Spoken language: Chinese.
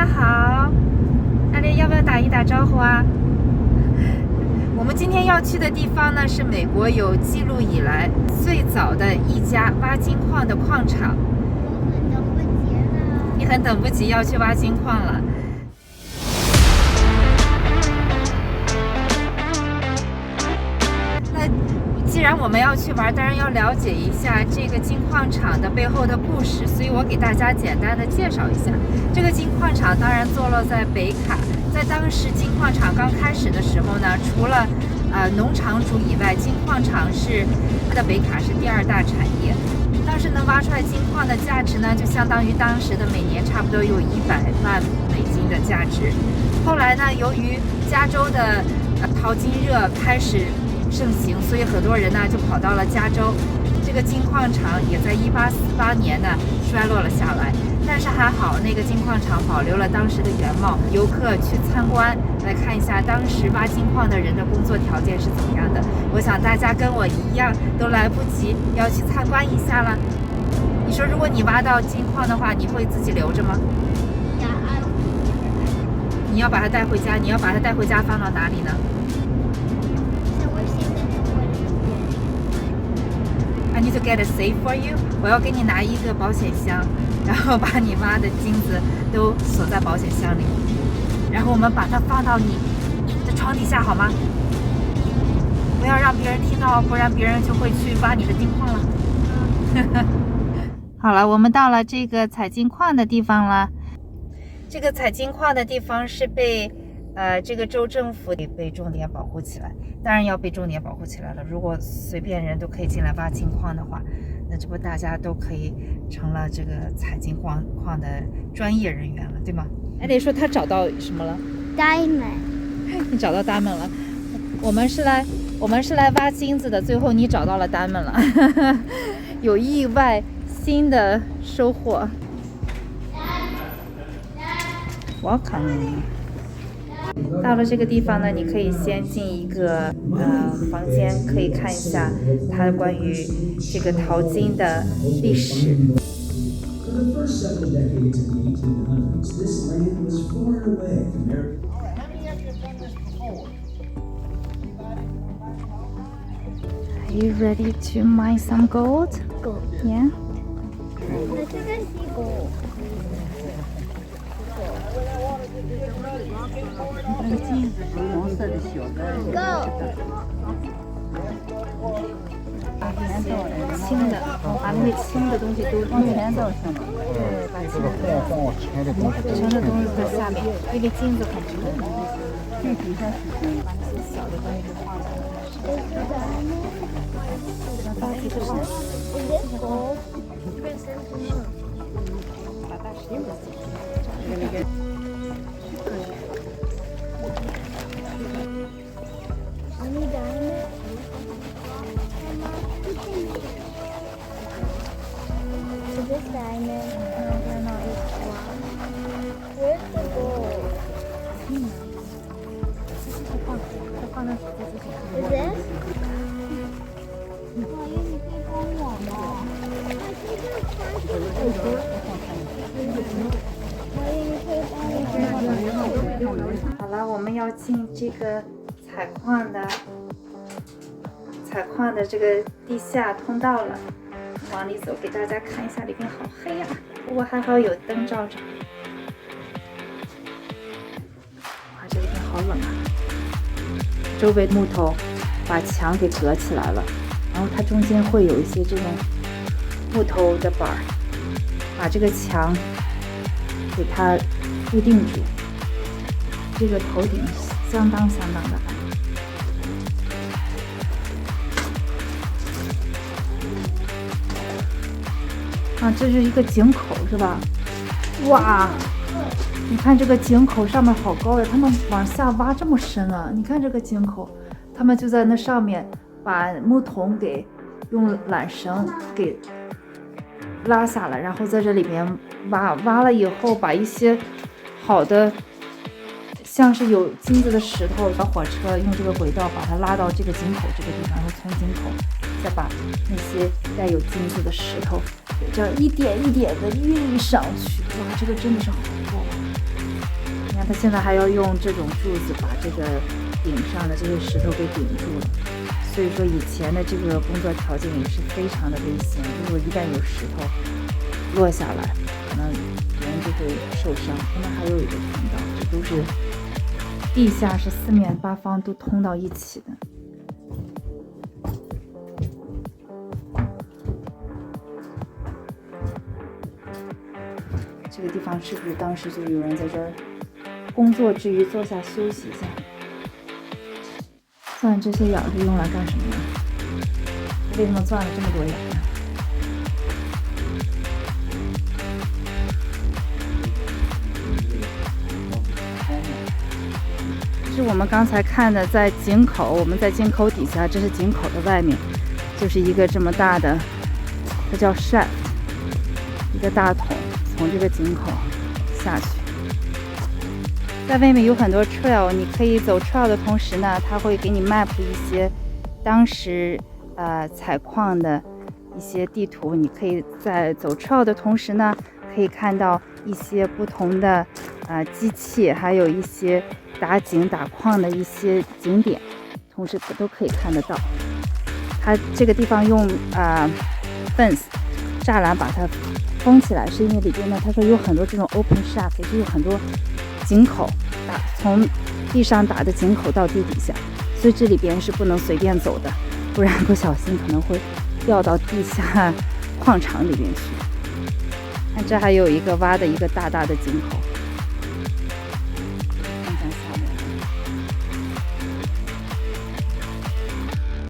家好，阿丽要不要打一打招呼啊？我们今天要去的地方呢，是美国有记录以来最早的一家挖金矿的矿场。你很等不及要去挖金矿了。那既然我们要去玩，当然要了解一下这个金矿场的背后的故事，所以我给大家简单的介绍一下。这个金矿场当然坐落在北卡，在当时金矿场刚开始的时候呢，除了农场主以外，金矿场是它的北卡是第2大产业。当时能挖出来金矿的价值呢，就相当于当时的每年差不多有100万美金的价值。后来呢，由于加州的淘金热开始盛行，所以很多人呢就跑到了加州。这个金矿场也在1848年呢衰落了下来，但是还好那个金矿场保留了当时的原貌，游客去参观来看一下当时挖金矿的人的工作条件是怎么样的。我想大家跟我一样都来不及要去参观一下了。你说如果你挖到金矿的话，你会自己留着吗？你要把它带回家，你要把它带回家放到哪里呢？I need to get a safe for you。我要给你拿一个保险箱，然后把你挖的金子都锁在保险箱里，然后我们把它放到你的床底下，好吗？不要让别人听到，不然别人就会去挖你的金矿了。好了，我们到了这个采金矿的地方了。这个采金矿的地方是被这个州政府被重点保护起来，当然要被重点保护起来了。如果随便人都可以进来挖金矿的话，那这不大家都可以成了这个采金矿的专业人员了，对吗？艾丽说他找到什么了 ？Diamond。你找到 diamond 了。我们是来挖金子的，最后你找到了 diamond 了，有意外新的收获。Welcome。到了这个地方呢，你可以先进一个房间，可以看一下它关于这个淘金的历史。Are you ready to mine some gold? Gold. Yeah. I think I see gold. 金子是黄色的小的。Go。轻的，把那个轻的东西都往前倒行吗？对，把轻的东西在下面，因为金子很沉，最底下是金，把那些小的东西都放下来。Is this gold? 把大石头写。Any diamond? Is this diamond? No, it's black. Where's the gold? Is this? 老爷，你可以帮我吗？老爷，你可以帮我吗？好了，我们要进这个采矿的这个地下通道了，往里走，给大家看一下，里面好黑呀，不过还好有灯照着。哇，这里面好冷啊！周围木头把墙给隔起来了，然后它中间会有一些这种木头的板儿，把这个墙给它固定住。这个头顶相当的矮。啊，这是一个井口是吧？哇，你看这个井口上面好高呀，他们往下挖这么深啊！你看这个井口，他们就在那上面把木桶给用缆绳给拉下来，然后在这里面挖了以后，把一些好的像是有金子的石头，小火车用这个轨道把它拉到这个井口这个地方，然后从井口再把那些带有金子的石头这样一点一点的运上去。哇，这个真的是好高啊！看他现在还要用这种柱子把这个顶上的这些石头给顶住了。所以说以前的这个工作条件也是非常的危险，如果一旦有石头落下来，可能人就会受伤。他们还有一个通道，这都是地下，是四面八方都通到一起的。这个地方是不是当时就有人在这儿工作之余坐下休息一下？钻这些眼是用来干什么的？为什么钻了这么多眼呢？是我们刚才看的，在井口，我们在井口底下，这是井口的外面，就是一个这么大的，它叫 shaft， 一个大桶，从这个井口下去。在外面有很多 trail， 你可以走 trail 的同时呢，它会给你 map 一些当时采矿的一些地图。你可以在走 trail 的同时呢，可以看到一些不同的机器，还有一些打井打矿的一些景点，同时都可以看得到。它这个地方用fence 栅栏把它封起来，是因为里边呢，他说有很多这种 open shaft， 也就有很多井口从地上打的井口到地底下，所以这里边是不能随便走的，不然不小心可能会掉到地下矿场里面去。看这还有一个挖的一个大大的井口。